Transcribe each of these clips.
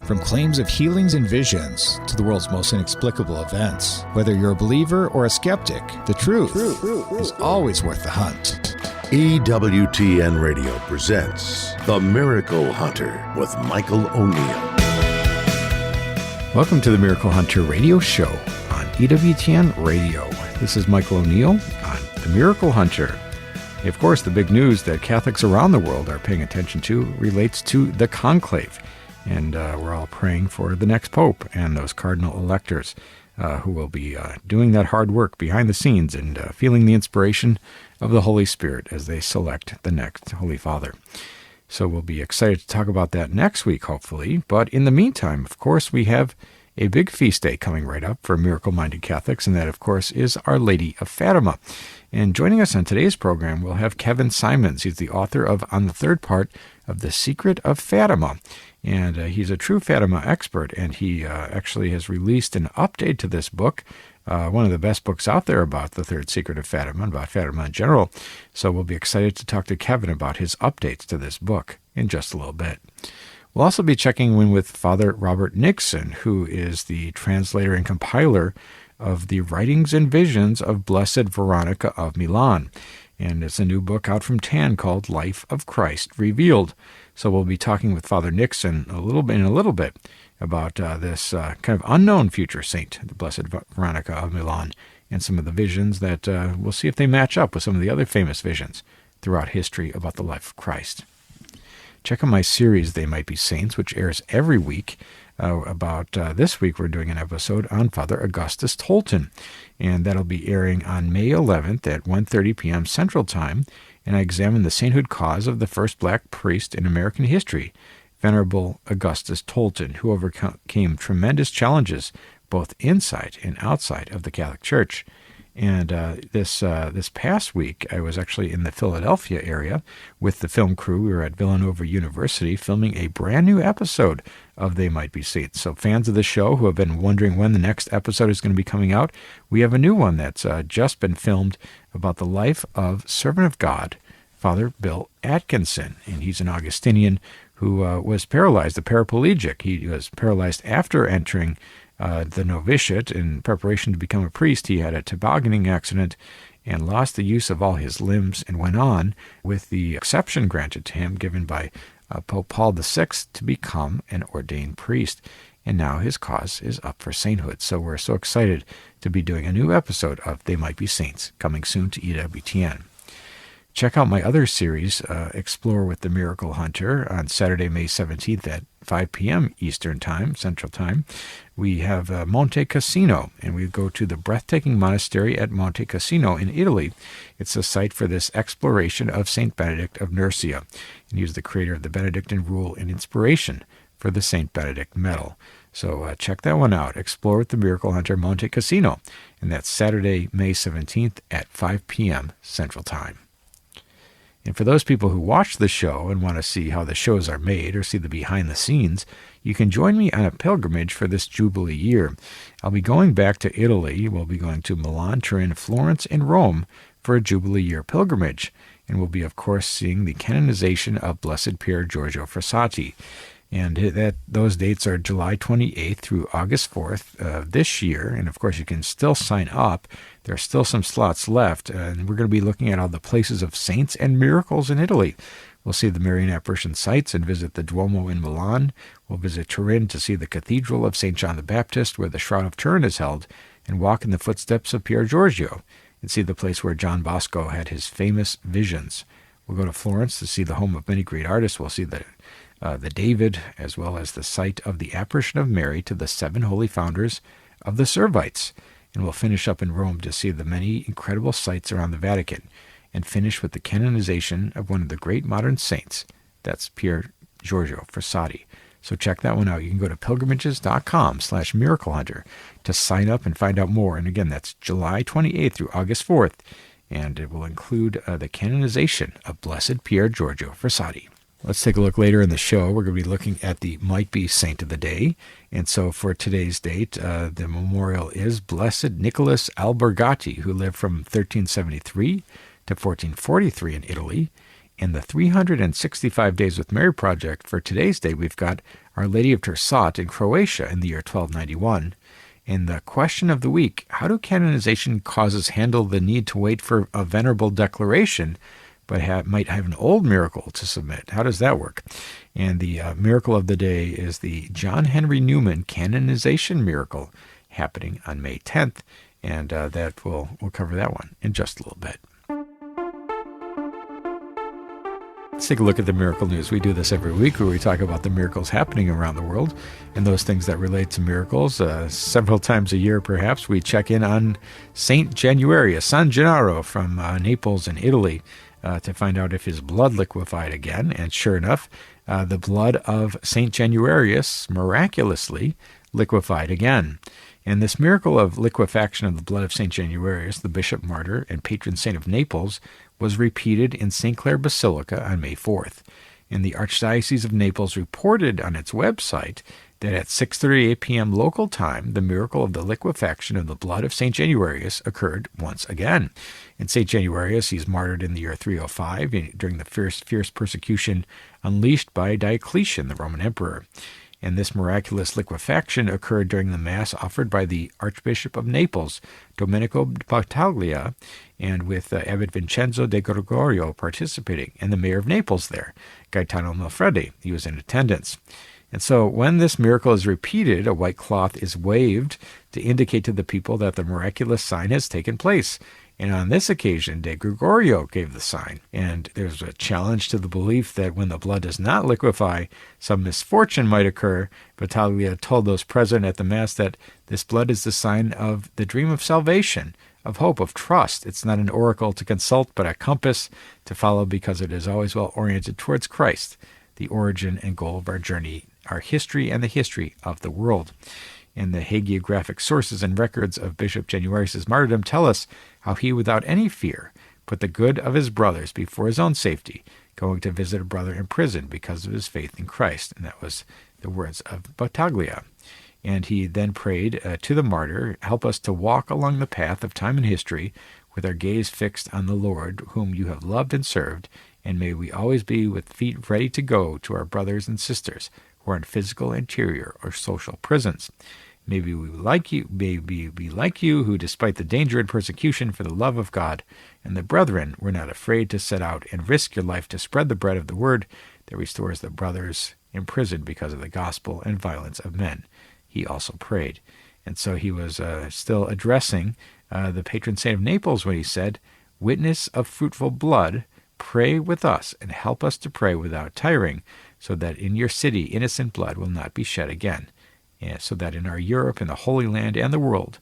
From claims of healings and visions to the world's most inexplicable events, whether you're a believer or a skeptic, the truth is always worth the hunt. EWTN Radio presents The Miracle Hunter with Michael O'Neill. Welcome to the Miracle Hunter radio show on EWTN Radio. This is Michael O'Neill on The Miracle Hunter. Of course, the big news that Catholics around the world are paying attention to relates to the conclave. And we're all praying for the next pope and those cardinal electors who will be doing that hard work behind the scenes and feeling the inspiration of the Holy Spirit as they select the next Holy Father. So we'll be excited to talk about that next week, hopefully. But in the meantime, of course, we have a big feast day coming right up for miracle-minded Catholics, and that, of course, is Our Lady of Fatima. And joining us on today's program, we'll have Kevin Symonds. He's the author of, on the third part, of The Secret of Fatima. And he's a true Fatima expert, and he actually has released an update to this book, one of the best books out there about the third Secret of Fatima, and about Fatima in general. So we'll be excited to talk to Kevin about his updates to this book in just a little bit. We'll also be checking in with Father Robert Nixon, who is the translator and compiler of the writings and visions of Blessed Veronica of Milan. And it's a new book out from TAN called Life of Christ Revealed. So we'll be talking with Father Nixon in a little bit about this kind of unknown future saint, the Blessed Veronica of Milan, and some of the visions that we'll see if they match up with some of the other famous visions throughout history about the life of Christ. Check out my series, They Might Be Saints, which airs every week. This week we're doing an episode on Father Augustus Tolton, and that'll be airing on May 11th at 1:30 p.m. Central Time, and I examine the sainthood cause of the first black priest in American history, Venerable Augustus Tolton, who overcame tremendous challenges both inside and outside of the Catholic Church. And this past week, I was actually in the Philadelphia area with the film crew. We were at Villanova University filming a brand new episode of They Might Be Saints. So fans of the show who have been wondering when the next episode is going to be coming out, we have a new one that's just been filmed about the life of Servant of God, Father Bill Atkinson. And he's an Augustinian who was paralyzed, a paraplegic. He was paralyzed after entering the novitiate. In preparation to become a priest, he had a tobogganing accident and lost the use of all his limbs, and went on with the exception granted to him given by Pope Paul VI to become an ordained priest. And now his cause is up for sainthood. So we're so excited to be doing a new episode of They Might Be Saints, coming soon to EWTN. Check out my other series, Explore with the Miracle Hunter, on Saturday, May 17th at 5 p.m. Eastern Time, Central Time. We have Monte Cassino, and we go to the breathtaking monastery at Monte Cassino in Italy. It's a site for this exploration of St. Benedict of Nursia, and he was the creator of the Benedictine rule and inspiration for the St. Benedict medal. So check that one out, Explore with the Miracle Hunter, Monte Cassino, and that's Saturday, May 17th at 5 p.m. Central Time. And for those people who watch the show and want to see how the shows are made or see the behind the scenes, you can join me on a pilgrimage for this Jubilee year. I'll be going back to Italy. We'll be going to Milan, Turin, Florence, and Rome for a Jubilee year pilgrimage. And we'll be, of course, seeing the canonization of Blessed Pier Giorgio Frassati. And those dates are July 28th through August 4th this year. And, of course, you can still sign up. There are still some slots left. And we're going to be looking at all the places of saints and miracles in Italy. We'll see the Marian apparition sites and visit the Duomo in Milan. We'll visit Turin to see the Cathedral of St. John the Baptist, where the Shroud of Turin is held, and walk in the footsteps of Pier Giorgio and see the place where John Bosco had his famous visions. We'll go to Florence to see the home of many great artists. We'll see the David, as well as the site of the apparition of Mary to the 7 holy founders of the Servites. And we'll finish up in Rome to see the many incredible sites around the Vatican, and finish with the canonization of one of the great modern saints. That's Pier Giorgio Frassati. So check that one out. You can go to pilgrimages.com/miraclehunter to sign up and find out more. And again, that's July 28th through August 4th. And it will include the canonization of Blessed Pier Giorgio Frassati. Let's take a look later in the show. We're going to be looking at the Might Be Saint of the Day. And so for today's date, the memorial is Blessed Nicholas Albergati, who lived from 1373 to 1443 in Italy. In the 365 Days with Mary project for today's day, we've got Our Lady of Tersat in Croatia in the year 1291. And the question of the week, how do canonization causes handle the need to wait for a venerable declaration, but might have an old miracle to submit? How does that work? And the miracle of the day is the John Henry Newman canonization miracle happening on May 10th. And we'll cover that one in just a little bit. Let's take a look at the miracle news. We do this every week where we talk about the miracles happening around the world and those things that relate to miracles. Several times a year, perhaps, we check in on Saint Januarius, San Gennaro from Naples in Italy to find out if his blood liquefied again. And sure enough, the blood of Saint Januarius miraculously liquefied again. And this miracle of liquefaction of the blood of St. Januarius, the bishop martyr and patron saint of Naples, was repeated in St. Clare Basilica on May 4th. And the Archdiocese of Naples reported on its website that at 6:38 p.m. local time, the miracle of the liquefaction of the blood of St. Januarius occurred once again. And St. Januarius, he's martyred in the year 305 during the fierce persecution unleashed by Diocletian, the Roman emperor. And this miraculous liquefaction occurred during the Mass offered by the Archbishop of Naples, Domenico Battaglia, and with Abbot Vincenzo de Gregorio participating, and the mayor of Naples there, Gaetano Malfredi. He was in attendance. And so when this miracle is repeated, a white cloth is waved to indicate to the people that the miraculous sign has taken place. And on this occasion, De Gregorio gave the sign. And there's a challenge to the belief that when the blood does not liquefy, some misfortune might occur. Battaglia told those present at the Mass that this blood is the sign of the dream of salvation, of hope, of trust. It's not an oracle to consult, but a compass to follow because it is always well oriented towards Christ, the origin and goal of our journey, our history and the history of the world. And the hagiographic sources and records of Bishop Januarius' martyrdom tell us how he, without any fear, put the good of his brothers before his own safety, going to visit a brother in prison because of his faith in Christ. And that was the words of Battaglia. And he then prayed to the martyr, help us to walk along the path of time and history with our gaze fixed on the Lord, whom you have loved and served, and may we always be with feet ready to go to our brothers and sisters who are in physical, interior, or social prisons. Maybe we like you, who, despite the danger and persecution for the love of God and the brethren, were not afraid to set out and risk your life to spread the bread of the word that restores the brothers imprisoned because of the gospel and violence of men. He also prayed. And so he was still addressing the patron saint of Naples when he said, "Witness of fruitful blood, pray with us and help us to pray without tiring, so that in your city innocent blood will not be shed again. And so that in our Europe and the Holy Land and the world,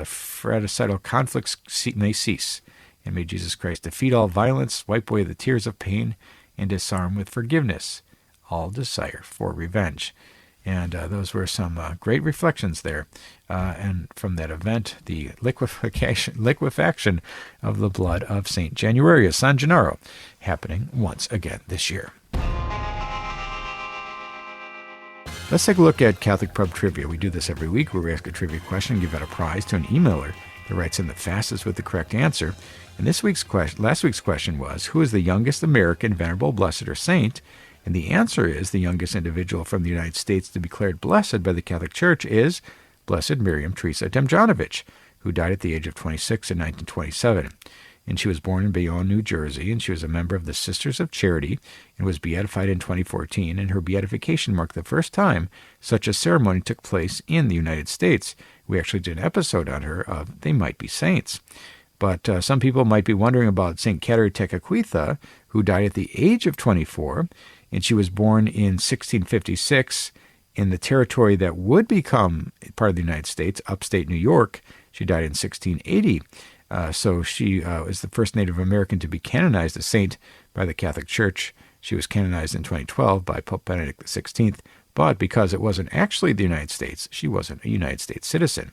fratricidal conflicts may cease. And may Jesus Christ defeat all violence, wipe away the tears of pain, and disarm with forgiveness all desire for revenge." And those were some great reflections there. And from that event, the liquefaction of the blood of St. Januarius, San Gennaro, happening once again this year. Let's take a look at Catholic Pub Trivia. We do this every week where we ask a trivia question and give out a prize to an emailer that writes in the fastest with the correct answer. And last week's question was, who is the youngest American venerable, blessed, or saint? And the answer is the youngest individual from the United States to be declared blessed by the Catholic Church is Blessed Miriam Teresa Demjanovic, who died at the age of 26 in 1927. And she was born in Bayonne, New Jersey, and she was a member of the Sisters of Charity and was beatified in 2014, and her beatification marked the first time such a ceremony took place in the United States. We actually did an episode on her of They Might Be Saints. But some people might be wondering about St. Catherine Tekakwitha, who died at the age of 24, and she was born in 1656 in the territory that would become part of the United States, upstate New York. She died in 1680. So she is the first Native American to be canonized a saint by the Catholic Church. She was canonized in 2012 by Pope Benedict XVI, but because it wasn't actually the United States, she wasn't a United States citizen.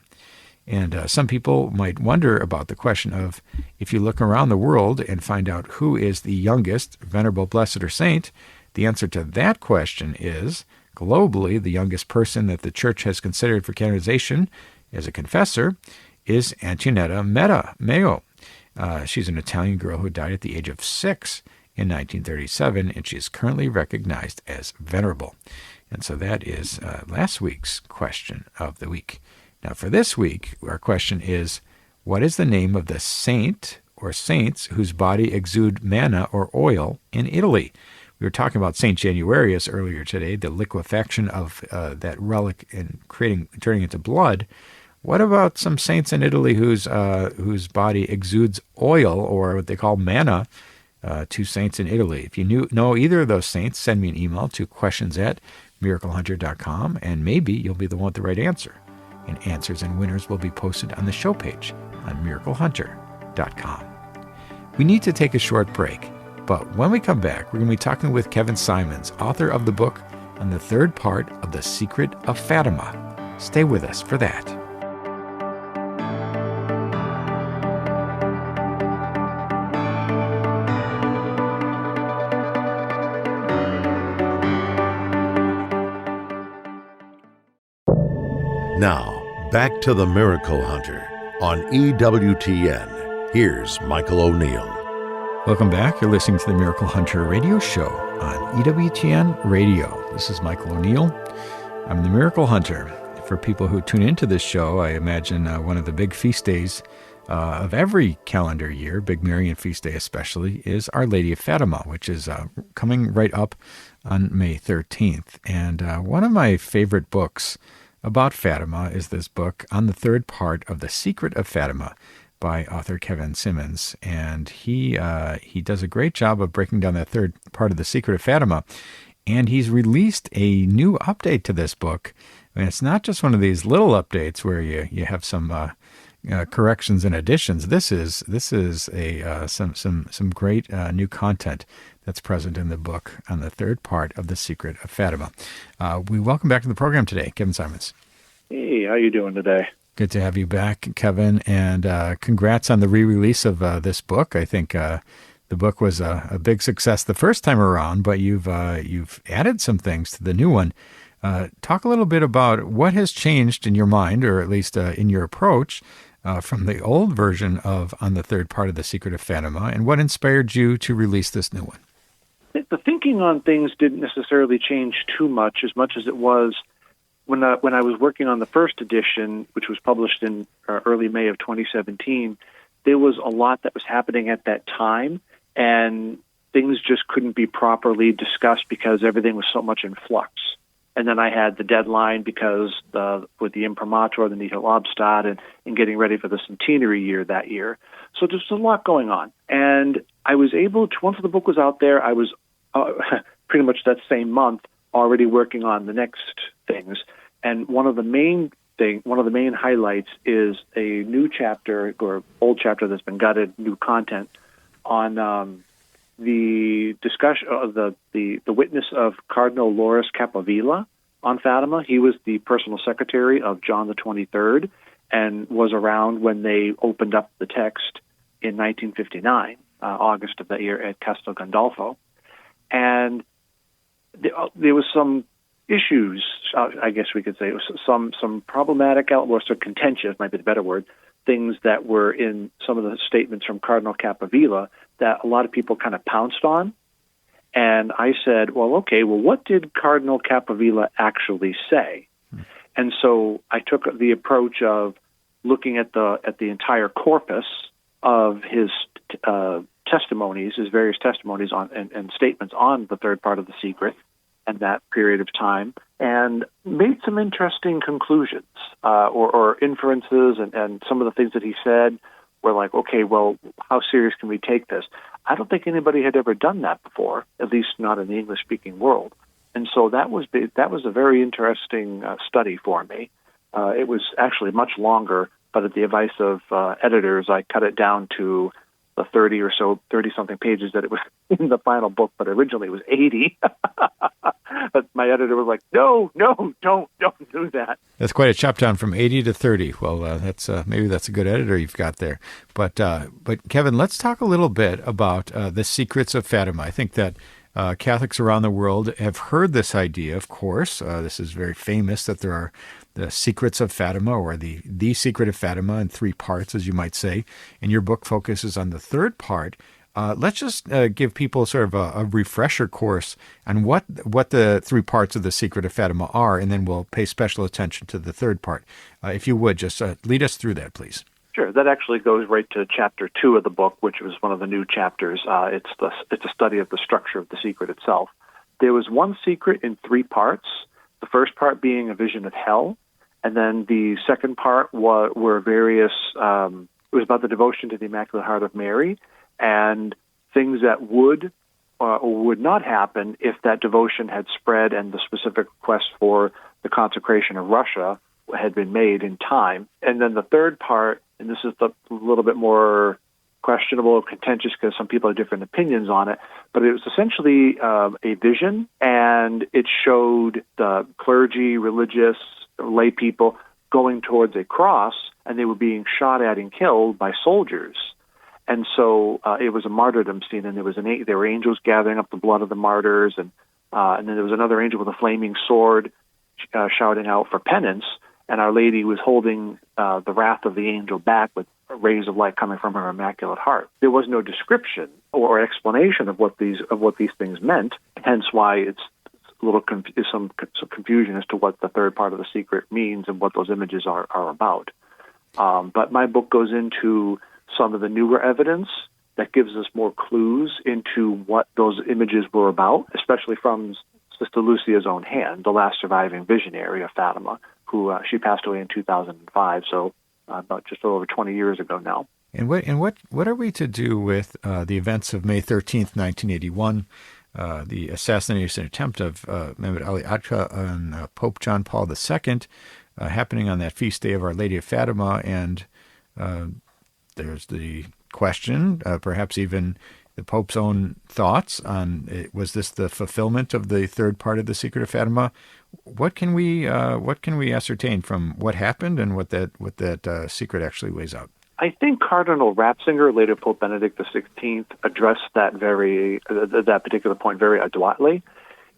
And some people might wonder about the question of, if you look around the world and find out who is the youngest venerable, blessed, or saint, the answer to that question is, globally, the youngest person that the Church has considered for canonization as a confessor is Antoinetta Maio. She's an Italian girl who died at the age of 6 in 1937, and she is currently recognized as venerable. And so that is last week's question of the week. Now for this week, our question is, what is the name of the saint or saints whose body exude manna or oil in Italy? We were talking about St. Januarius earlier today, the liquefaction of that relic and turning into blood. What about some saints in Italy whose body exudes oil, or what they call manna? Two saints in Italy. If you know either of those saints, send me an email to questions@miraclehunter.com, and maybe you'll be the one with the right answer. And answers and winners will be posted on the show page on miraclehunter.com. We need to take a short break, but when we come back, we're going to be talking with Kevin Symonds, author of the book on the third part of The Secret of Fatima. Stay with us for that. Now, back to the Miracle Hunter on EWTN. Here's Michael O'Neill. Welcome back. You're listening to the Miracle Hunter radio show on EWTN Radio. This is Michael O'Neill. I'm the Miracle Hunter. For people who tune into this show, I imagine one of the big feast days of every calendar year, Big Marian Feast Day especially, is Our Lady of Fatima, which is coming right up on May 13th. And one of my favorite books about Fatima is this book on the third part of The Secret of Fatima by author Kevin Symonds. And he does a great job of breaking down that third part of The Secret of Fatima. And he's released a new update to this book. And it's not just one of these little updates where you have some corrections and additions. This is some great new content that's present in the book on the third part of The Secret of Fatima. We welcome back to the program today, Kevin Symonds. Hey, how you doing today? Good to have you back, Kevin, and congrats on the re-release of this book. I think the book was a big success the first time around, but you've added some things to the new one. Talk a little bit about what has changed in your mind, or at least in your approach, from the old version of On the Third Part of The Secret of Fatima, and what inspired you to release this new one? The thinking on things didn't necessarily change too much as it was when I was working on the first edition, which was published in early May of 2017. There was a lot that was happening at that time, and things just couldn't be properly discussed because everything was so much in flux. And then I had the deadline because with the imprimatur, the Nihil Obstat, and getting ready for the centenary year that year. So there's a lot going on. And I was able to, once the book was out there, I was pretty much that same month already working on the next things. And one of the main highlights is a new chapter, or old chapter that's been gutted, new content on the discussion of the witness of Cardinal Loris Capovilla on Fatima. He was the personal secretary of John the 23rd and was around when they opened up the text in 1959, August of that year at Castel Gandolfo. And there was some issues, I guess we could say, some problematic, or so contentious, might be the better word, things that were in some of the statements from Cardinal Capovilla that a lot of people kind of pounced on. And I said, what did Cardinal Capovilla actually say? And so I took the approach of looking at the entire corpus of his testimonies, his various testimonies on and statements on the third part of the secret and that period of time, and made some interesting conclusions or inferences, and some of the things that he said were like, okay, well, how serious can we take this? I don't think anybody had ever done that before, at least not in the English-speaking world. And so that was a very interesting study for me. It was actually much longer, but at the advice of editors, I cut it down to the 30-something pages that it was in the final book, but originally it was 80. But my editor was like, no, don't do that. That's quite a chop down from 80 to 30. Well, that's maybe that's a good editor you've got there. But Kevin, let's talk a little bit about the secrets of Fatima. I think that Catholics around the world have heard this idea, of course. This is very famous that there are the secrets of Fatima, or the secret of Fatima, in three parts, as you might say. And your book focuses on the third part Let's just give people sort of a refresher course on what the three parts of the Secret of Fatima are, and then we'll pay special attention to the third part. If you would, just lead us through that, please. Sure. That actually goes right to Chapter 2 of the book, which was one of the new chapters. It's a study of the structure of the secret itself. There was one secret in three parts, the first part being a vision of hell, and then the second part were various, it was about the devotion to the Immaculate Heart of Mary, and things that would or would not happen if that devotion had spread and the specific request for the consecration of Russia had been made in time. And then the third part, and this is a little bit more questionable or contentious because some people have different opinions on it, but it was essentially a vision, and it showed the clergy, religious, lay people going towards a cross, and they were being shot at and killed by soldiers. And so it was a martyrdom scene, and there were angels gathering up the blood of the martyrs, and then there was another angel with a flaming sword shouting out for penance, and Our Lady was holding the wrath of the angel back with rays of light coming from her Immaculate Heart. There was no description or explanation of what these things meant, hence why it's a little some confusion as to what the third part of the secret means and what those images are about. But my book goes into some of the newer evidence that gives us more clues into what those images were about, especially from Sister Lucia's own hand, the last surviving visionary of Fatima, who she passed away in 2005, so about just over 20 years ago now. And what are we to do with the events of May 13th, 1981, the assassination attempt of Mehmet Ali Agca on Pope John Paul II, happening on that feast day of Our Lady of Fatima, and there's the question, perhaps even the Pope's own thoughts on, was this the fulfillment of the third part of the Secret of Fatima? What can we ascertain from what happened and what that secret actually lays out? I think Cardinal Ratzinger, later Pope Benedict XVI, addressed that particular point very adroitly.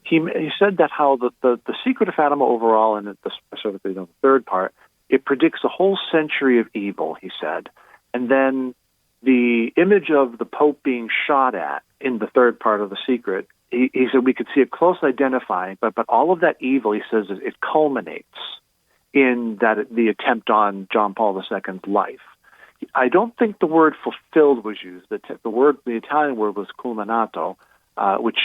He said that how the Secret of Fatima overall, and specifically the third part, it predicts a whole century of evil, he said. And then the image of the Pope being shot at in the third part of the secret, he said we could see it closely identified, but all of that evil, he says, it culminates in the attempt on John Paul II's life. I don't think the word fulfilled was used. The Italian word was culminato, which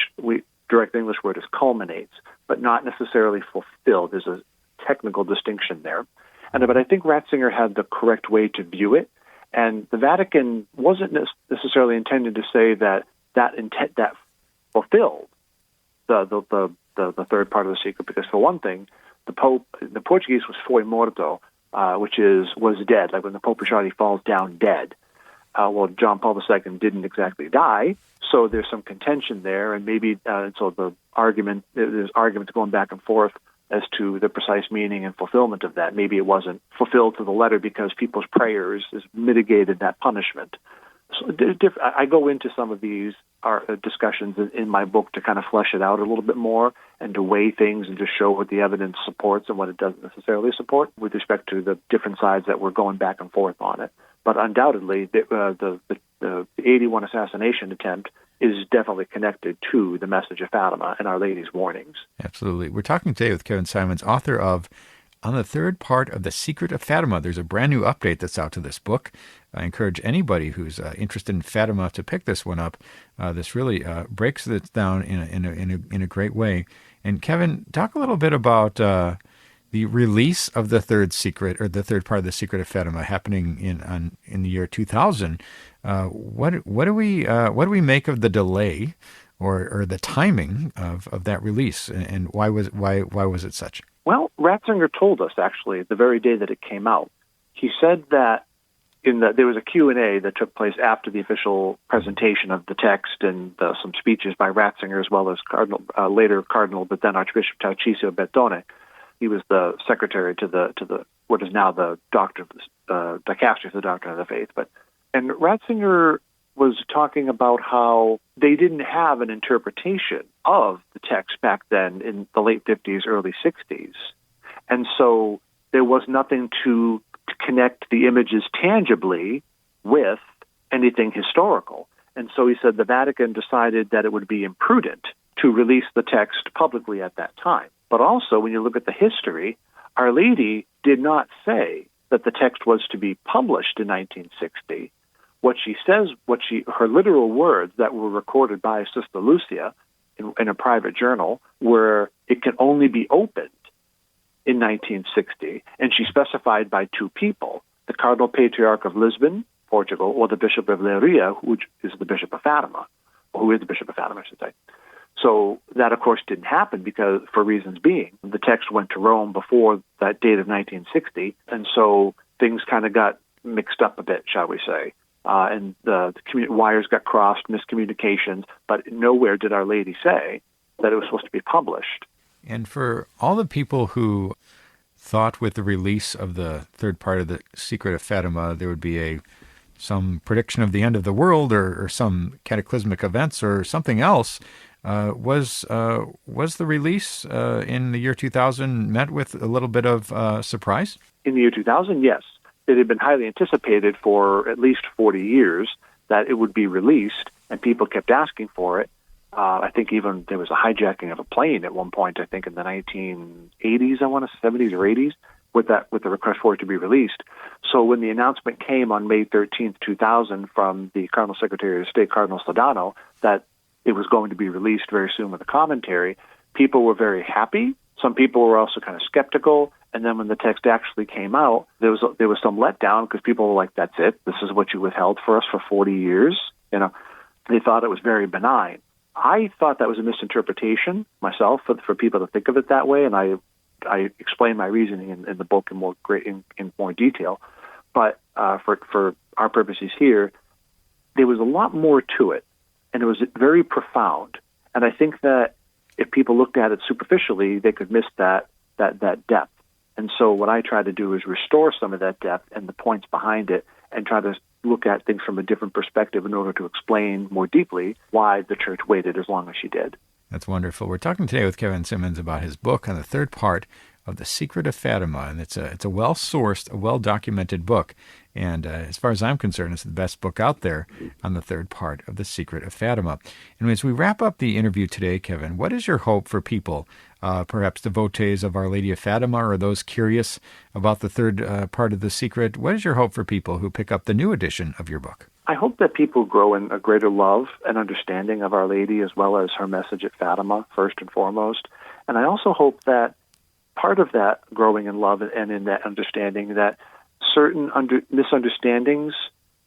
direct English word is culminates, but not necessarily fulfilled. There's a technical distinction there. But I think Ratzinger had the correct way to view it. And the Vatican wasn't necessarily intended to say that fulfilled the third part of the secret, because for one thing, the Pope, the Portuguese was foi morto, which was dead. Like when the Pope is shot, he falls down dead. Well, John Paul II didn't exactly die, so there's some contention there, and maybe so there's arguments going back and forth as to the precise meaning and fulfillment of that. Maybe it wasn't fulfilled to the letter because people's prayers has mitigated that punishment. So I go into some of these discussions in my book to kind of flesh it out a little bit more and to weigh things and just show what the evidence supports and what it doesn't necessarily support with respect to the different sides that were going back and forth on it. But undoubtedly, the 81 assassination attempt is definitely connected to the message of Fatima and Our Lady's warnings. Absolutely. We're talking today with Kevin Symonds, author of On the Third Part of the Secret of Fatima. There's a brand new update that's out to this book. I encourage anybody who's interested in Fatima to pick this one up. This really breaks it down in a great way. And Kevin, talk a little bit about the release of the third secret, or the third part of the Secret of Fatima, happening in the year 2000. What do we make of the delay or the timing of that release, and why was it such? Well, Ratzinger told us actually the very day that it came out. He said that there was a Q&A that took place after the official presentation of the text and some speeches by Ratzinger, as well as later Cardinal, but then Archbishop Tarcisio Bertone. He was the secretary to the what is now the dicastery of the Doctrine of the Faith. And Ratzinger was talking about how they didn't have an interpretation of the text back then in the late 50s, early 60s. And so there was nothing to connect the images tangibly with anything historical. And so he said the Vatican decided that it would be imprudent to release the text publicly at that time. But also, when you look at the history, Our Lady did not say that the text was to be published in 1960. What she says, her literal words that were recorded by Sister Lucia in a private journal were, it can only be opened in 1960. And she specified by two people, the Cardinal Patriarch of Lisbon, Portugal, or the Bishop of Leiria, who is the Bishop of Fatima, or who is the Bishop of Fatima, I should say. So that, of course, didn't happen because, for reasons being, the text went to Rome before that date of 1960, and so things kind of got mixed up a bit, shall we say. And the wires got crossed, miscommunications, but nowhere did Our Lady say that it was supposed to be published. And for all the people who thought with the release of the third part of the Secret of Fatima, there would be some prediction of the end of the world or some cataclysmic events or something else, was the release in the year 2000 met with a little bit of surprise? In the year 2000, yes. It had been highly anticipated for at least 40 years that it would be released, and people kept asking for it. I think even there was a hijacking of a plane at one point, I think in the 1980s, 70s or 80s, with the request for it to be released. So when the announcement came on May 13th, 2000 from the Cardinal Secretary of State, Cardinal Sodano, that it was going to be released very soon with a commentary, people were very happy. Some people were also kind of skeptical. And then when the text actually came out, there was some letdown because people were like, that's it? This is what you withheld for us for 40 years? They thought it was very benign. I thought that was a misinterpretation myself for people to think of it that way, and I explain my reasoning in the book in more detail. But for our purposes here, there was a lot more to it, and it was very profound. And I think that if people looked at it superficially, they could miss that depth. And so what I try to do is restore some of that depth and the points behind it and try to look at things from a different perspective in order to explain more deeply why the Church waited as long as she did. That's wonderful. We're talking today with Kevin Symonds about his book on the third part of The Secret of Fatima, and it's a well-sourced, a well-documented book. And as far as I'm concerned, it's the best book out there on the third part of The Secret of Fatima. And as we wrap up the interview today, Kevin, what is your hope for people, perhaps devotees of Our Lady of Fatima or those curious about the third part of The Secret? What is your hope for people who pick up the new edition of your book? I hope that people grow in a greater love and understanding of Our Lady as well as her message at Fatima, first and foremost. And I also hope that part of that growing in love and in that understanding that certain misunderstandings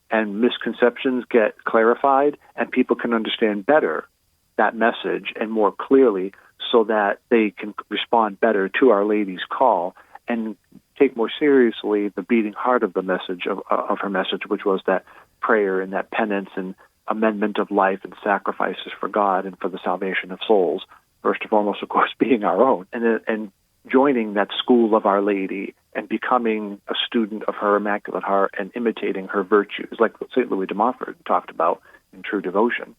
and misconceptions get clarified and people can understand better that message and more clearly so that they can respond better to Our Lady's call and take more seriously the beating heart of the message of her message, which was that prayer and that penance and amendment of life and sacrifices for God and for the salvation of souls. First and foremost, of course, being our own, and joining that school of Our Lady and becoming a student of her Immaculate Heart and imitating her virtues, like St. Louis de Montfort talked about in True Devotion.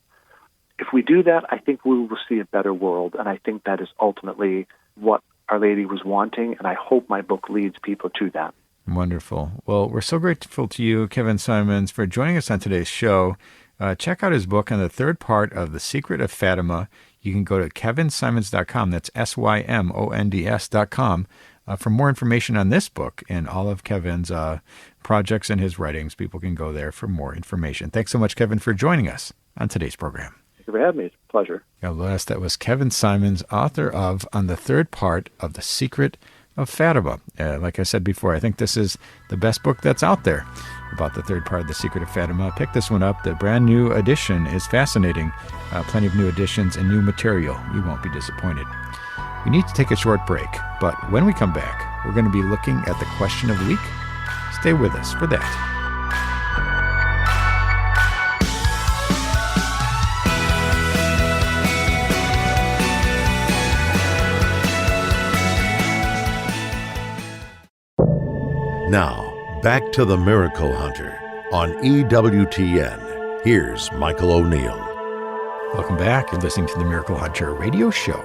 If we do that, I think we will see a better world, and I think that is ultimately what Our Lady was wanting, and I hope my book leads people to that. Wonderful. Well, we're so grateful to you, Kevin Symonds, for joining us on today's show. Check out his book on the third part of The Secret of Fatima. You can go to kevinsymonds.com. That's SYMONDS.com. For more information on this book and all of Kevin's projects and his writings, people can go there for more information. Thanks so much, Kevin, for joining us on today's program. Thank you for having me. It's a pleasure. God bless. That was Kevin Symonds, author of On the Third Part of The Secret of Fatima. Like I said before, I think this is the best book that's out there about the third part of The Secret of Fatima. Pick this one up. The brand new edition is fascinating. Plenty of new editions and new material. You won't be disappointed. We need to take a short break, but when we come back, we're going to be looking at the question of the week. Stay with us for that. Now, back to the Miracle Hunter on EWTN. Here's Michael O'Neill. Welcome back. You're listening to the Miracle Hunter radio show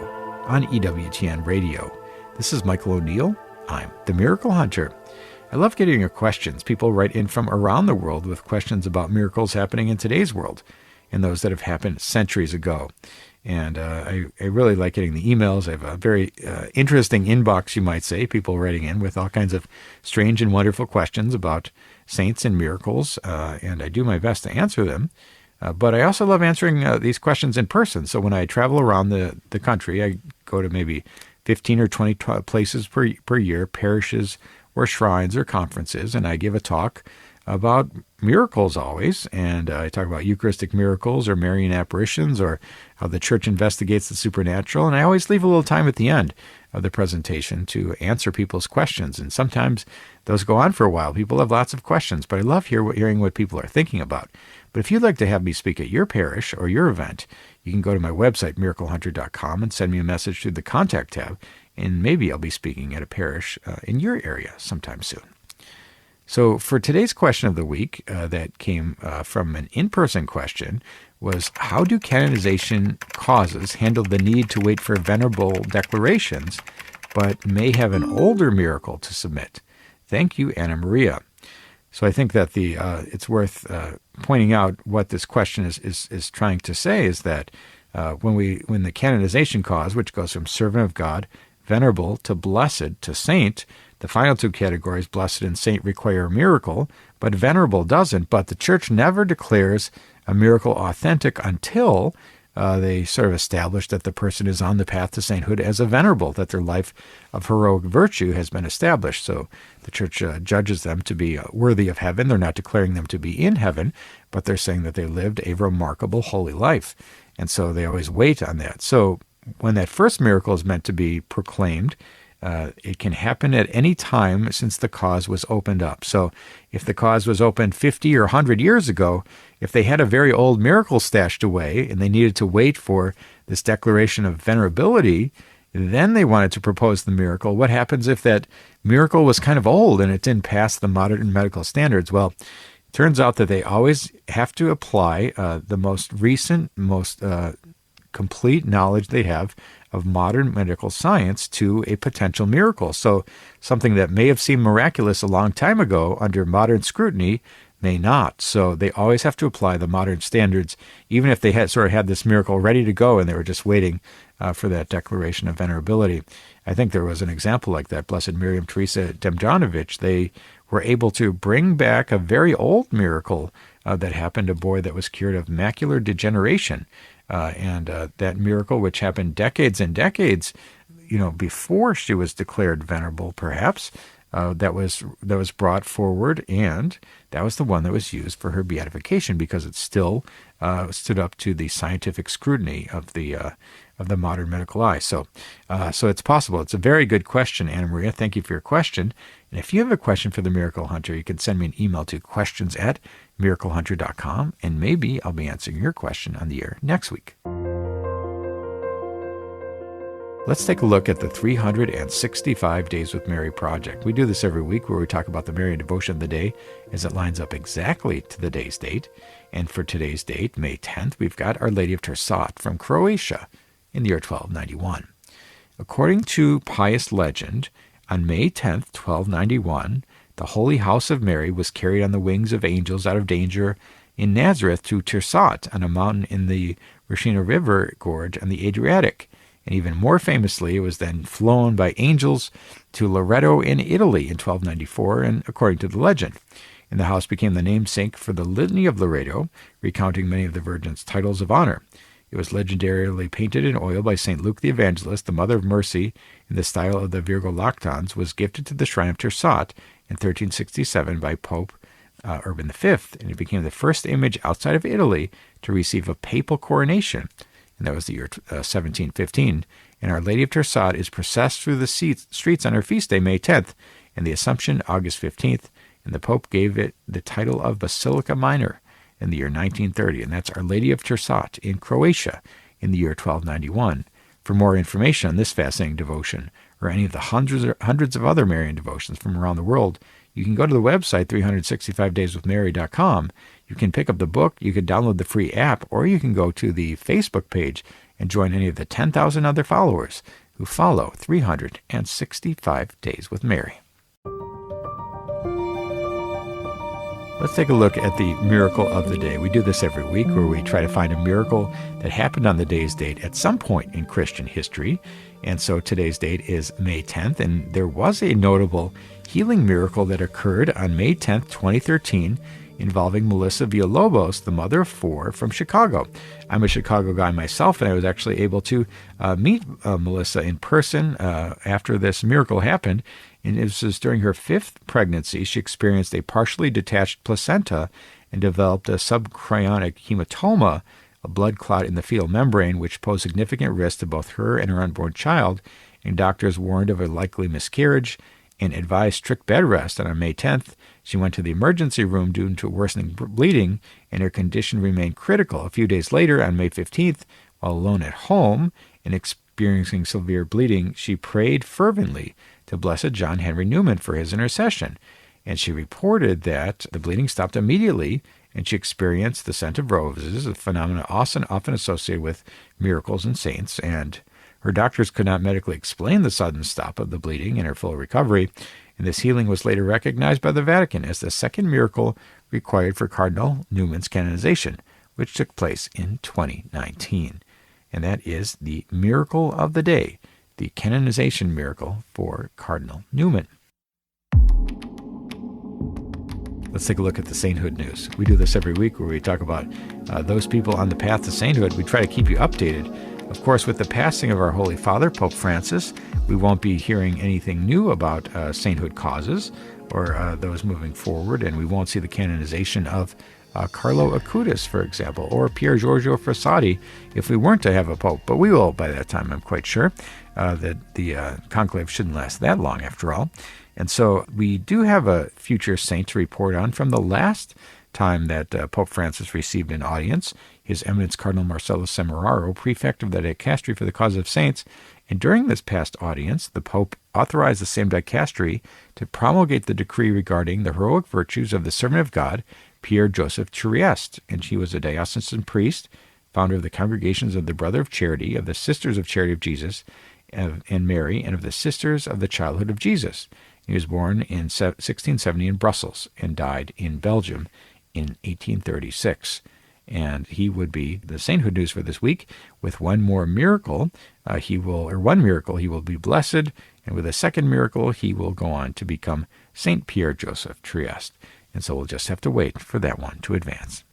on EWTN Radio. This is Michael O'Neill. I'm the Miracle Hunter. I love getting your questions. People write in from around the world with questions about miracles happening in today's world. and those that have happened centuries ago. And I really like getting the emails. I have a very interesting inbox, you might say, people writing in with all kinds of strange and wonderful questions about saints and miracles, and I do my best to answer them. But I also love answering these questions in person. So when I travel around the country, I go to maybe 15 or 20 places per year, parishes or shrines or conferences, and I give a talk about miracles always, and I talk about Eucharistic miracles or Marian apparitions or how the Church investigates the supernatural, and I always leave a little time at the end of the presentation to answer people's questions, and sometimes those go on for a while. People have lots of questions, but I love hearing what people are thinking about. But if you'd like to have me speak at your parish or your event, you can go to my website, miraclehunter.com, and send me a message through the Contact tab, and maybe I'll be speaking at a parish in your area sometime soon. So for today's question of the week that came from an in-person question was, how do canonization causes handle the need to wait for venerable declarations, but may have an older miracle to submit? Thank you, Anna Maria. So I think that it's worth pointing out what this question is trying to say is that when the canonization cause, which goes from servant of God, venerable, to blessed, to saint, the final two categories, blessed and saint, require a miracle, but venerable doesn't. But the Church never declares a miracle authentic until they sort of establish that the person is on the path to sainthood as a venerable, that their life of heroic virtue has been established. So the Church judges them to be worthy of heaven. They're not declaring them to be in heaven, but they're saying that they lived a remarkable holy life. And so they always wait on that. So when that first miracle is meant to be proclaimed, it can happen at any time since the cause was opened up. So if the cause was opened 50 or 100 years ago, if they had a very old miracle stashed away and they needed to wait for this declaration of venerability, then they wanted to propose the miracle. What happens if that miracle was kind of old and it didn't pass the modern medical standards? Well, it turns out that they always have to apply the most recent, most complete knowledge they have of modern medical science to a potential miracle. So something that may have seemed miraculous a long time ago under modern scrutiny may not. So they always have to apply the modern standards, even if they had this miracle ready to go and they were just waiting for that declaration of venerability. I think there was an example like that, Blessed Miriam Teresa Demjanovic. They were able to bring back a very old miracle that happened to a boy that was cured of macular degeneration. And that miracle, which happened decades and decades, before she was declared venerable, perhaps, that was brought forward, and that was the one that was used for her beatification because it still stood up to the scientific scrutiny of the modern medical eye. So it's possible. It's a very good question, Anna Maria. Thank you for your question. And if you have a question for the Miracle Hunter, you can send me an email to questions@miraclehunter.com, and maybe I'll be answering your question on the air next week. Let's take a look at the 365 Days with Mary project. We do this every week where we talk about the Marian devotion of the day as it lines up exactly to the day's date. And for today's date, May 10th, we've got Our Lady of Tersat from Croatia in the year 1291. According to pious legend, on May 10th, 1291, the Holy House of Mary was carried on the wings of angels out of danger in Nazareth to Tersat on a mountain in the Rashina River gorge on the Adriatic. And even more famously, it was then flown by angels to Loreto in Italy in 1294, and according to the legend. And the house became the namesake for the Litany of Loreto, recounting many of the Virgin's titles of honor. It was legendarily painted in oil by St. Luke the Evangelist, the Mother of Mercy, in the style of the Virgo Lactans, was gifted to the shrine of Tersat in 1367 by Pope Urban V, and it became the first image outside of Italy to receive a papal coronation. And that was the year 1715. And Our Lady of Tersat is processed through the streets on her feast day, May 10th, and the Assumption, August 15th, and the Pope gave it the title of Basilica Minor in the year 1930, and that's Our Lady of Tersat in Croatia in the year 1291. For more information on this fascinating devotion, or any of the hundreds of other Marian devotions from around the world, you can go to the website, 365dayswithmary.com. You can pick up the book, you can download the free app, or you can go to the Facebook page and join any of the 10,000 other followers who follow 365 Days with Mary. Let's take a look at the miracle of the day. We do this every week where we try to find a miracle that happened on the day's date at some point in Christian history. And so today's date is May 10th, and there was a notable healing miracle that occurred on May 10th, 2013, involving Melissa Villalobos, the mother of four from Chicago. I'm a Chicago guy myself, and I was actually able to meet Melissa in person after this miracle happened. And it was during her fifth pregnancy, she experienced a partially detached placenta and developed a subchorionic hematoma, a blood clot in the fetal membrane, which posed significant risk to both her and her unborn child. And doctors warned of a likely miscarriage and advised strict bed rest. And on May 10th, she went to the emergency room due to worsening bleeding, and her condition remained critical. A few days later, on May 15th, while alone at home and experiencing severe bleeding, she prayed fervently to Blessed John Henry Newman for his intercession. And she reported that the bleeding stopped immediately, and she experienced the scent of roses, a phenomenon often associated with miracles and saints. And her doctors could not medically explain the sudden stop of the bleeding and her full recovery. And this healing was later recognized by the Vatican as the second miracle required for Cardinal Newman's canonization, which took place in 2019. And that is the miracle of the day, the canonization miracle for Cardinal Newman. Let's take a look at the sainthood news. We do this every week where we talk about those people on the path to sainthood. We try to keep you updated. Of course, with the passing of our Holy Father, Pope Francis, we won't be hearing anything new about sainthood causes or those moving forward, and we won't see the canonization of Carlo Acutis, for example, or Pier Giorgio Frassati if we weren't to have a pope. But we will by that time, I'm quite sure, that the conclave shouldn't last that long after all. And so we do have a future saint to report on from the last time that Pope Francis received an audience, His Eminence Cardinal Marcelo Semeraro, prefect of the dicastery for the cause of saints. And during this past audience, the Pope authorized the same dicastery to promulgate the decree regarding the heroic virtues of the servant of God, Pierre Joseph Trieste. And he was a diocesan priest, founder of the Congregations of the Brother of Charity, of the Sisters of Charity of Jesus and Mary, and of the Sisters of the Childhood of Jesus. He was born in 1670 in Brussels and died in Belgium in 1836. And he would be the sainthood news for this week. With one more miracle, he will be blessed, and with a second miracle, he will go on to become Saint Pierre Joseph Trieste. And so we'll just have to wait for that one to advance.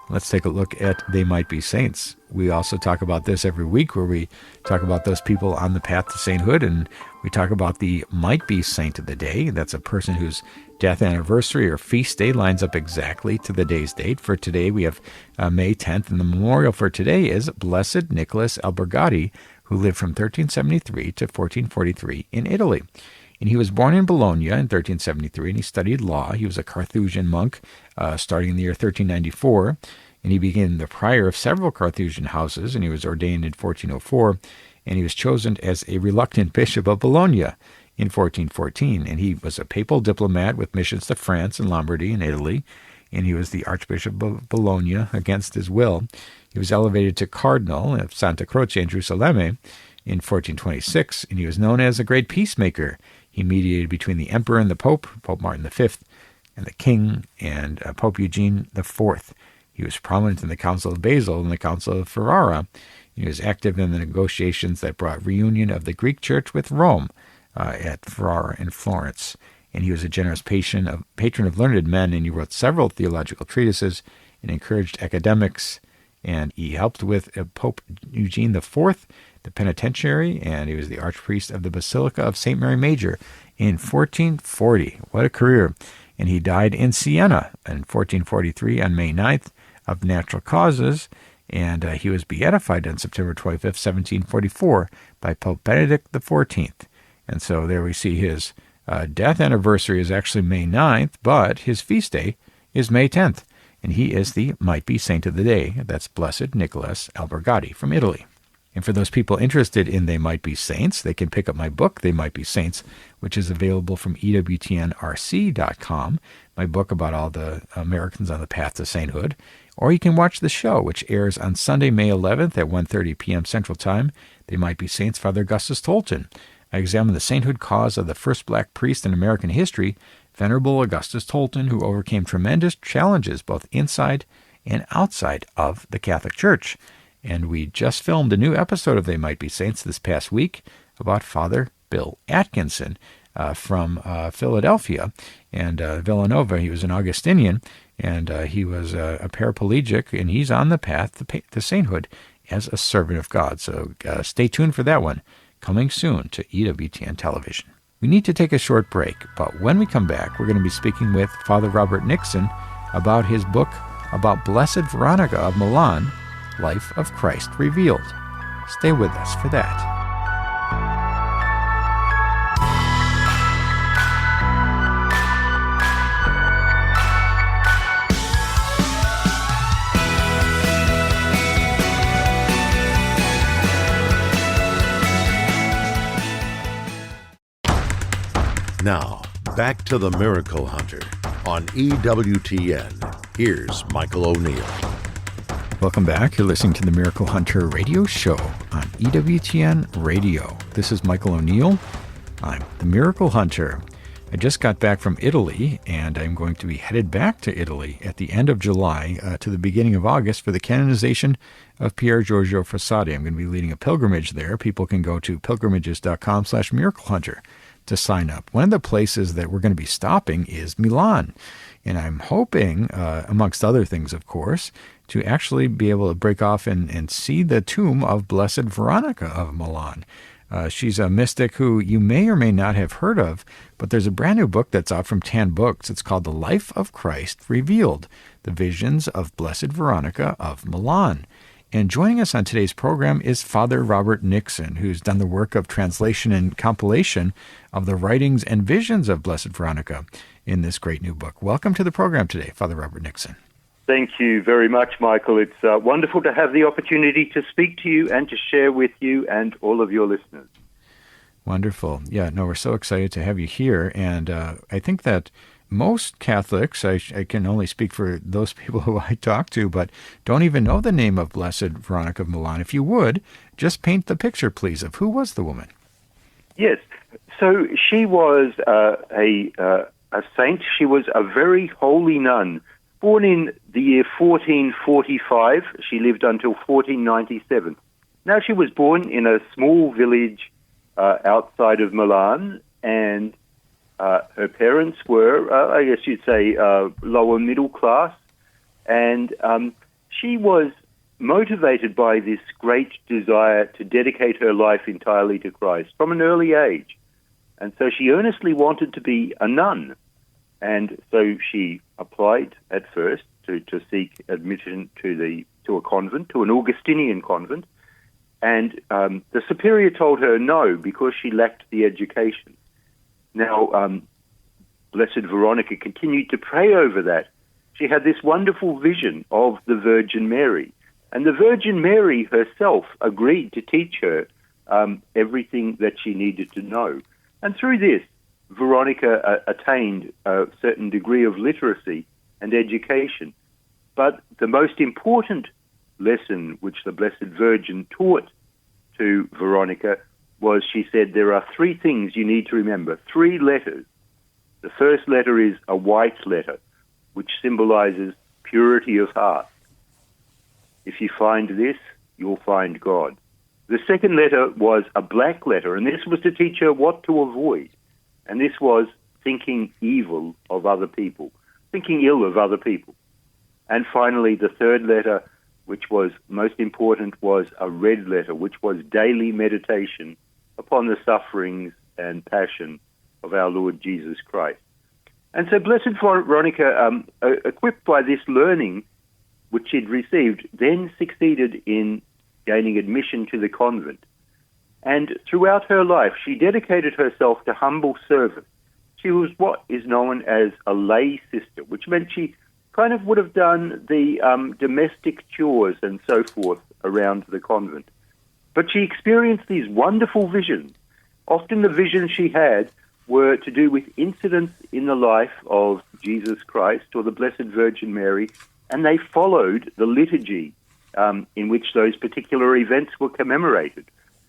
Let's take a look at They Might Be Saints. We also talk about this every week where we talk about those people on the path to sainthood, and we talk about the Might Be Saint of the day. That's a person whose death anniversary or feast day lines up exactly to the day's date. For today, we have May 10th, and the memorial for today is Blessed Nicholas Albergati, who lived from 1373 to 1443 in Italy. And he was born in Bologna in 1373, and he studied law. He was a Carthusian monk starting in the year 1394, and he became the prior of several Carthusian houses, and he was ordained in 1404, and he was chosen as a reluctant bishop of Bologna in 1414. And he was a papal diplomat with missions to France and Lombardy and Italy, and he was the Archbishop of Bologna against his will. He was elevated to Cardinal of Santa Croce in Jerusalem in 1426, and he was known as a great peacemaker. He mediated between the emperor and the pope, Pope Martin V, and the king, and Pope Eugene IV. He was prominent in the Council of Basel and the Council of Ferrara. He was active in the negotiations that brought reunion of the Greek Church with Rome at Ferrara and Florence. And he was a generous patron of learned men, and he wrote several theological treatises and encouraged academics. And he helped with Pope Eugene IV, the penitentiary, and he was the archpriest of the Basilica of St. Mary Major in 1440. What a career. And he died in Siena in 1443 on May 9th of natural causes, and he was beatified on September 25th, 1744 by Pope Benedict XIV. And so there we see his death anniversary is actually May 9th, but his feast day is May 10th, and he is the might-be saint of the day. That's Blessed Nicholas Albergati from Italy. And for those people interested in They Might Be Saints, they can pick up my book, They Might Be Saints, which is available from EWTNRC.com, my book about all the Americans on the path to sainthood. Or you can watch the show, which airs on Sunday, May 11th at 1:30 p.m. Central Time. They Might Be Saints, Father Augustus Tolton. I examine the sainthood cause of the first black priest in American history, Venerable Augustus Tolton, who overcame tremendous challenges both inside and outside of the Catholic Church. And we just filmed a new episode of They Might Be Saints this past week about Father Bill Atkinson from Philadelphia and Villanova. He was an Augustinian, and he was a paraplegic, and he's on the path to sainthood as a servant of God. So stay tuned for that one, coming soon to EWTN television. We need to take a short break, but when we come back, we're going to be speaking with Father Robert Nixon about his book about Blessed Veronica of Milan, Life of Christ Revealed. Stay with us for that. Now, back to the Miracle Hunter on EWTN. Here's Michael O'Neill. Welcome back. You're listening to the Miracle Hunter radio show on EWTN Radio. This is Michael O'Neill. I'm the Miracle Hunter. I just got back from Italy, and I'm going to be headed back to Italy at the end of July to the beginning of August for the canonization of Pier Giorgio Frassati. I'm going to be leading a pilgrimage there. People can go to pilgrimages.com/miraclehunter to sign up. One of the places that we're going to be stopping is Milan. And I'm hoping, amongst other things, of course, to actually be able to break off and see the tomb of Blessed Veronica of Milan. She's a mystic who you may or may not have heard of, but there's a brand new book that's out from Tan Books. It's called The Life of Christ Revealed, The Visions of Blessed Veronica of Milan. And joining us on today's program is Father Robert Nixon, who's done the work of translation and compilation of the writings and visions of Blessed Veronica in this great new book. Welcome to the program today, Father Robert Nixon. Thank you very much, Michael. It's wonderful to have the opportunity to speak to you and to share with you and all of your listeners. Wonderful. Yeah, no, we're so excited to have you here. And I think that most Catholics, I can only speak for those people who I talk to, but don't even know the name of Blessed Veronica of Milan. If you would, just paint the picture, please, of who was the woman. Yes. So she was a saint. She was a very holy nun. Born in the year 1445, she lived until 1497. Now, she was born in a small village outside of Milan, and her parents were, I guess you'd say, lower middle class, and she was motivated by this great desire to dedicate her life entirely to Christ from an early age. And so she earnestly wanted to be a nun. And so she applied at first to seek admission to a convent, to an Augustinian convent. And the superior told her no because she lacked the education. Now, Blessed Veronica continued to pray over that. She had this wonderful vision of the Virgin Mary. And the Virgin Mary herself agreed to teach her everything that she needed to know. And through this, Veronica attained a certain degree of literacy and education. But the most important lesson which the Blessed Virgin taught to Veronica was, she said, there are three things you need to remember, three letters. The first letter is a white letter, which symbolizes purity of heart. If you find this, you'll find God. The second letter was a black letter, and this was to teach her what to avoid. And this was thinking evil of other people, thinking ill of other people. And finally, the third letter, which was most important, was a red letter, which was daily meditation upon the sufferings and passion of our Lord Jesus Christ. And so Blessed Veronica, equipped by this learning which she'd received, then succeeded in gaining admission to the convent. And throughout her life, she dedicated herself to humble service. She was what is known as a lay sister, which meant she kind of would have done the domestic chores and so forth around the convent. But she experienced these wonderful visions. Often the visions she had were to do with incidents in the life of Jesus Christ or the Blessed Virgin Mary, and they followed the liturgy in which those particular events were commemorated.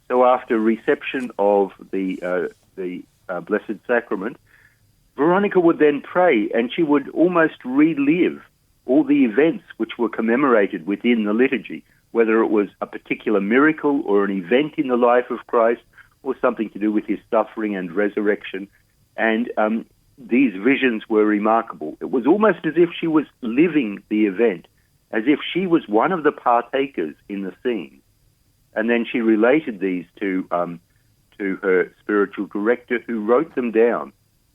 So after reception of the Blessed Sacrament, Veronica would then pray, and she would almost relive all the events which were commemorated within the liturgy, whether it was a particular miracle or an event in the life of Christ or something to do with his suffering and resurrection. And these visions were remarkable. It was almost as if she was living the event, as if she was one of the partakers in the scene. And then she related these to her spiritual director, who wrote them down.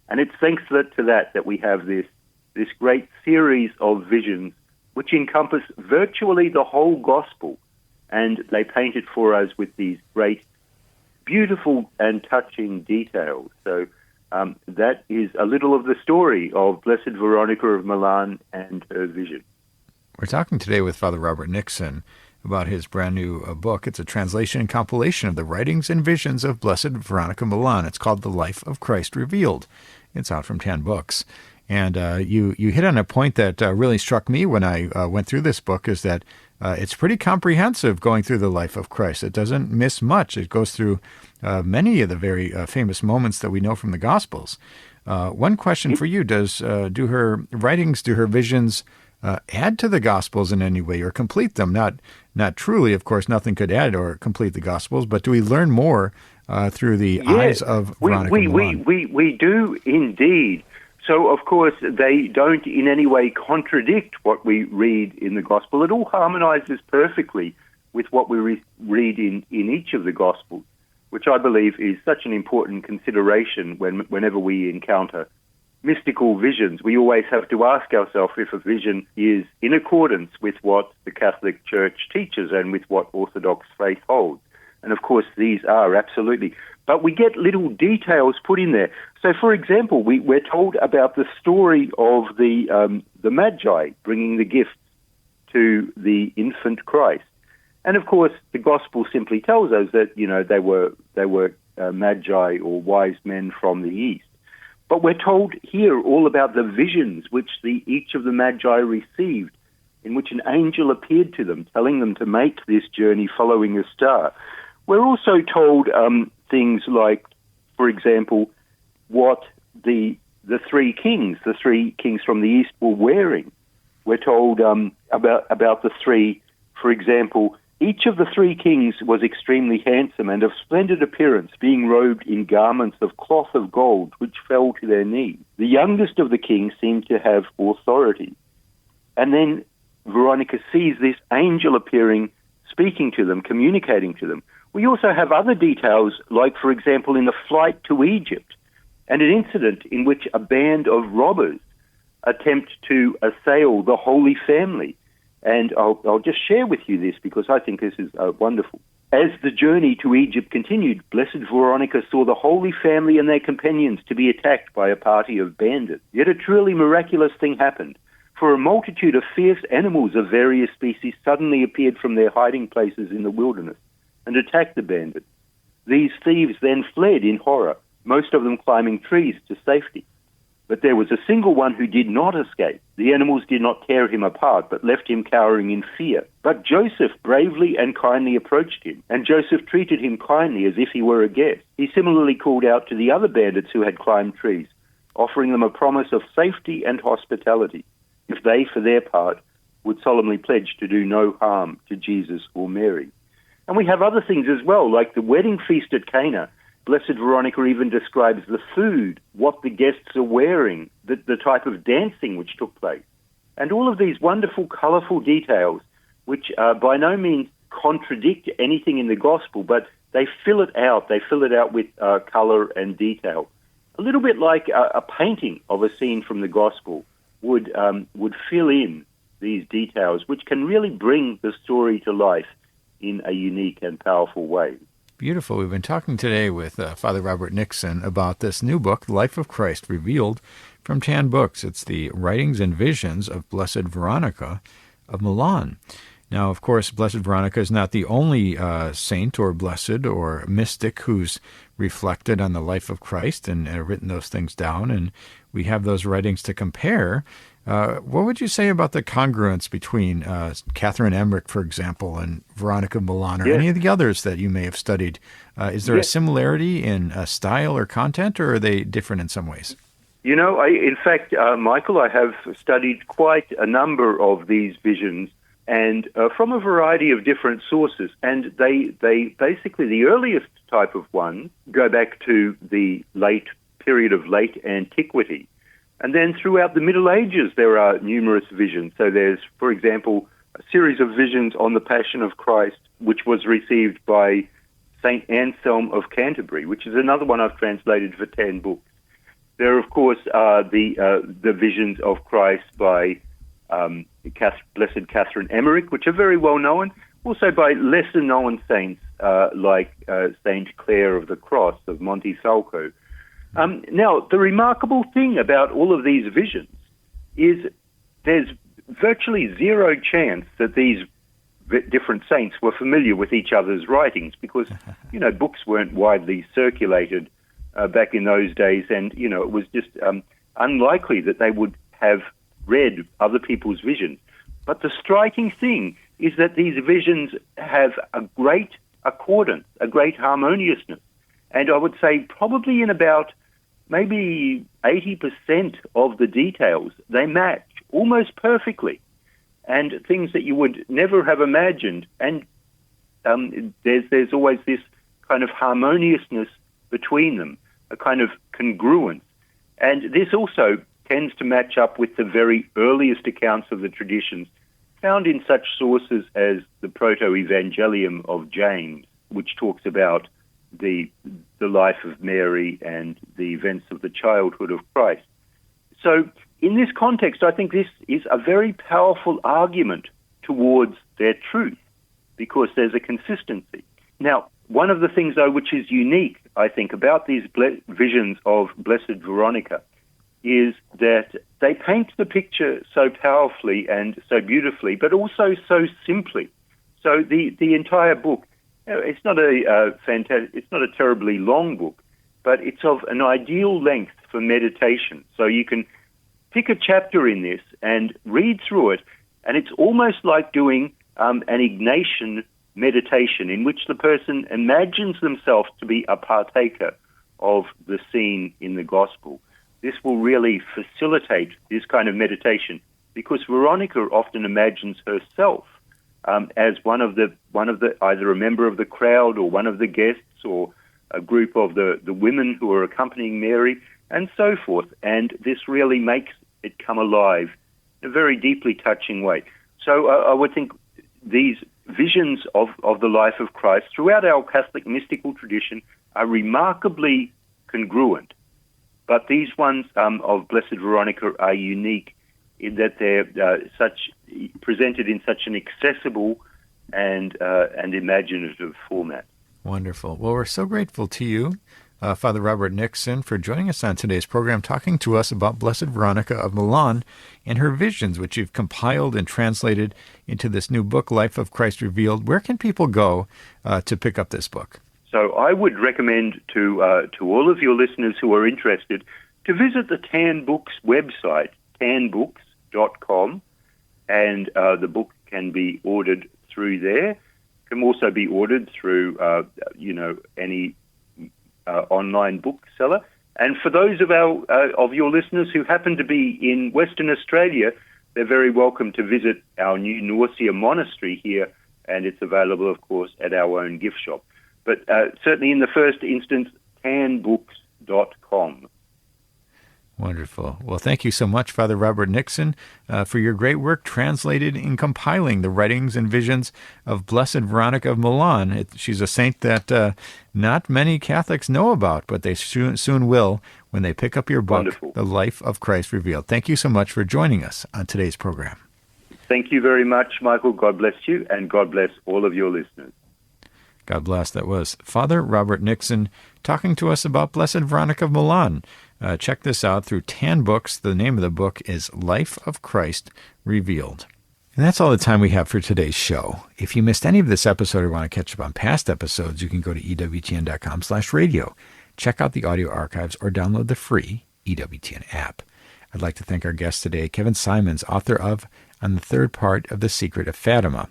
And it's thanks to that we have this great series of visions which encompass virtually the whole gospel. And they paint it for us with these great, beautiful and touching details. So that is a little of the story of Blessed Veronica of Milan and her vision. We're talking today with Father Robert Nixon about his brand new book. It's a translation and compilation of the writings and visions of Blessed Veronica of Milan. It's called The Life of Christ Revealed. It's out from 10 books. And you hit on a point that really struck me when I went through this book, is that it's pretty comprehensive going through the life of Christ. It doesn't miss much. It goes through many of the very famous moments that we know from the Gospels. One question for you, do her writings, do her visions add to the Gospels in any way or complete them? Not truly, of course, nothing could add or complete the Gospels, but do we learn more through the eyes of Veronica Milan? We do indeed. So, of course, they don't in any way contradict what we read in the Gospel. It all harmonizes perfectly with what we read in each of the Gospels, which I believe is such an important consideration whenever we encounter mystical visions. We always have to ask ourselves if a vision is in accordance with what the Catholic Church teaches and with what Orthodox faith holds. And, of course, these are absolutely. But we get little details put in there. So, for example, we're told about the story of the Magi bringing the gifts to the infant Christ. And, of course, the Gospel simply tells us that, they were Magi or wise men from the East. But we're told here all about the visions which each of the Magi received, in which an angel appeared to them, telling them to make this journey following a star. We're also told things like, for example, what the three kings from the East were wearing. We're told about the three, for example, each of the three kings was extremely handsome and of splendid appearance, being robed in garments of cloth of gold, which fell to their knees. The youngest of the kings seemed to have authority. And then Veronica sees this angel appearing, speaking to them, communicating to them. We also have other details, like, for example, in the flight to Egypt, and an incident in which a band of robbers attempt to assail the Holy Family. And I'll just share with you this because I think this is wonderful. As the journey to Egypt continued, Blessed Veronica saw the Holy Family and their companions to be attacked by a party of bandits. Yet a truly miraculous thing happened, for a multitude of fierce animals of various species suddenly appeared from their hiding places in the wilderness and attacked the bandits. These thieves then fled in horror, most of them climbing trees to safety. But there was a single one who did not escape. The animals did not tear him apart, but left him cowering in fear. But Joseph bravely and kindly approached him, and Joseph treated him kindly as if he were a guest. He similarly called out to the other bandits who had climbed trees, offering them a promise of safety and hospitality, if they, for their part, would solemnly pledge to do no harm to Jesus or Mary. And we have other things as well, like the wedding feast at Cana. Blessed Veronica even describes the food, what the guests are wearing, the type of dancing which took place. And all of these wonderful, colourful details, which by no means contradict anything in the Gospel, but they fill it out. They fill it out with colour and detail. A little bit like a painting of a scene from the Gospel would fill in these details, which can really bring the story to life in a unique and powerful way. Beautiful. We've been talking today with Father Robert Nixon about this new book, The Life of Christ Revealed, from 10 books. It's the writings and visions of Blessed Veronica of Milan. Now, of course, Blessed Veronica is not the only saint or blessed or mystic who's reflected on the life of Christ and written those things down, and we have those writings to compare. What would you say about the congruence between Catherine Emmerich, for example, and Veronica of Milan, or any of the others that you may have studied? Is there a similarity in style or content, or are they different in some ways? In fact, Michael, I have studied quite a number of these visions, and from a variety of different sources. And they basically, the earliest type of one go back to the period of late antiquity. And then throughout the Middle Ages, there are numerous visions. So there's, for example, a series of visions on the Passion of Christ, which was received by St. Anselm of Canterbury, which is another one I've translated for 10 books. There, of course, are the visions of Christ by Blessed Catherine Emmerich, which are very well known, also by lesser known saints like Saint Clare of the Cross of Montefalco. Now, the remarkable thing about all of these visions is there's virtually zero chance that these different saints were familiar with each other's writings because, books weren't widely circulated back in those days, and, it was just unlikely that they would have read other people's visions. But the striking thing is that these visions have a great accordance, a great harmoniousness, and I would say probably in about maybe 80% of the details, they match almost perfectly, and things that you would never have imagined. And there's always this kind of harmoniousness between them, a kind of congruence. And this also tends to match up with the very earliest accounts of the traditions found in such sources as the Proto-Evangelium of James, which talks about the life of Mary and the events of the childhood of Christ. So in this context, I think this is a very powerful argument towards their truth because there's a consistency. Now, one of the things, though, which is unique, I think, about these visions of Blessed Veronica is that they paint the picture so powerfully and so beautifully, but also so simply. So the entire book, it's not it's not a terribly long book, but it's of an ideal length for meditation. So you can pick a chapter in this and read through it, and it's almost like doing an Ignatian meditation in which the person imagines themselves to be a partaker of the scene in the gospel. This will really facilitate this kind of meditation because Veronica often imagines herself as one of the either a member of the crowd or one of the guests or a group of the women who are accompanying Mary and so forth. And this really makes it come alive in a very deeply touching way. So I would think these visions of the life of Christ throughout our Catholic mystical tradition are remarkably congruent. But these ones of Blessed Veronica are unique in that they're presented in such an accessible and imaginative format. Wonderful. Well, we're so grateful to you, Father Robert Nixon, for joining us on today's program, talking to us about Blessed Veronica of Milan and her visions, which you've compiled and translated into this new book, Life of Christ Revealed. Where can people go to pick up this book? So I would recommend to all of your listeners who are interested to visit the Tan Books website, tanbooks.com, and the book can be ordered through there. It can also be ordered through, any online bookseller. And for those of your listeners who happen to be in Western Australia, they're very welcome to visit our new Norcia monastery here, and it's available, of course, at our own gift shop. But certainly in the first instance, tanbooks.com. Wonderful. Well, thank you so much, Father Robert Nixon, for your great work translated and compiling the writings and visions of Blessed Veronica of Milan. She's a saint that not many Catholics know about, but they soon will when they pick up your book, Wonderful. The Life of Christ Revealed. Thank you so much for joining us on today's program. Thank you very much, Michael. God bless you, and God bless all of your listeners. God bless. That was Father Robert Nixon talking to us about Blessed Veronica of Milan. Check this out through Tan Books. The name of the book is Life of Christ Revealed. And that's all the time we have for today's show. If you missed any of this episode or want to catch up on past episodes, you can go to EWTN.com/radio. Check out the audio archives or download the free EWTN app. I'd like to thank our guest today, Kevin Symonds, author of On the Third Part of The Secret of Fatima,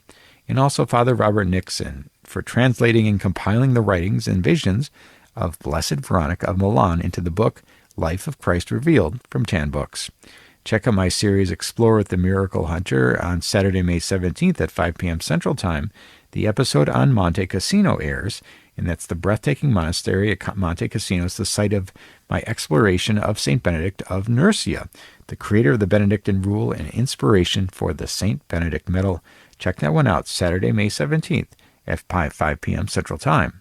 and also Father Robert Nixon for translating and compiling the writings and visions of Blessed Veronica of Milan into the book Life of Christ Revealed from 10 books. Check out my series Explore with the Miracle Hunter on Saturday, May 17th at 5 p.m. Central Time. The episode on Monte Cassino airs, and that's the breathtaking monastery at Monte Cassino. It's the site of my exploration of St. Benedict of Nursia, the creator of the Benedictine rule and inspiration for the St. Benedict medal. Check that one out, Saturday, May 17th at 5 p.m. Central Time.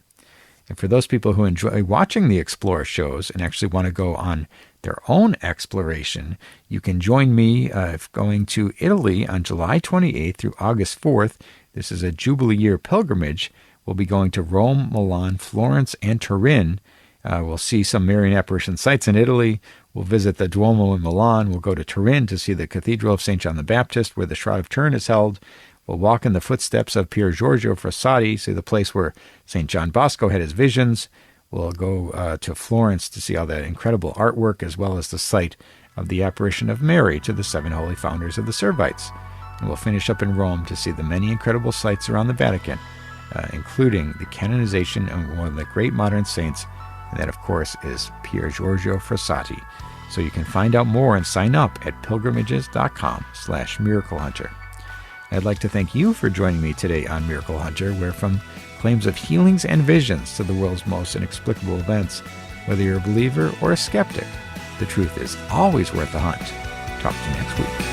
And for those people who enjoy watching the Explore shows and actually want to go on their own exploration, you can join me going to Italy on July 28th through August 4th. This is a Jubilee year pilgrimage. We'll be going to Rome, Milan, Florence, and Turin. We'll see some Marian apparition sites in Italy. We'll visit the Duomo in Milan. We'll go to Turin to see the Cathedral of St. John the Baptist, where the Shroud of Turin is held. We'll walk in the footsteps of Pier Giorgio Frassati, see the place where St. John Bosco had his visions. We'll go to Florence to see all that incredible artwork, as well as the site of the apparition of Mary to the 7 holy founders of the Servites. And we'll finish up in Rome to see the many incredible sites around the Vatican, including the canonization of one of the great modern saints, and that, of course, is Pier Giorgio Frassati. So you can find out more and sign up at pilgrimages.com/miraclehunter. I'd like to thank you for joining me today on Miracle Hunter, where from claims of healings and visions to the world's most inexplicable events, whether you're a believer or a skeptic, the truth is always worth the hunt. Talk to you next week.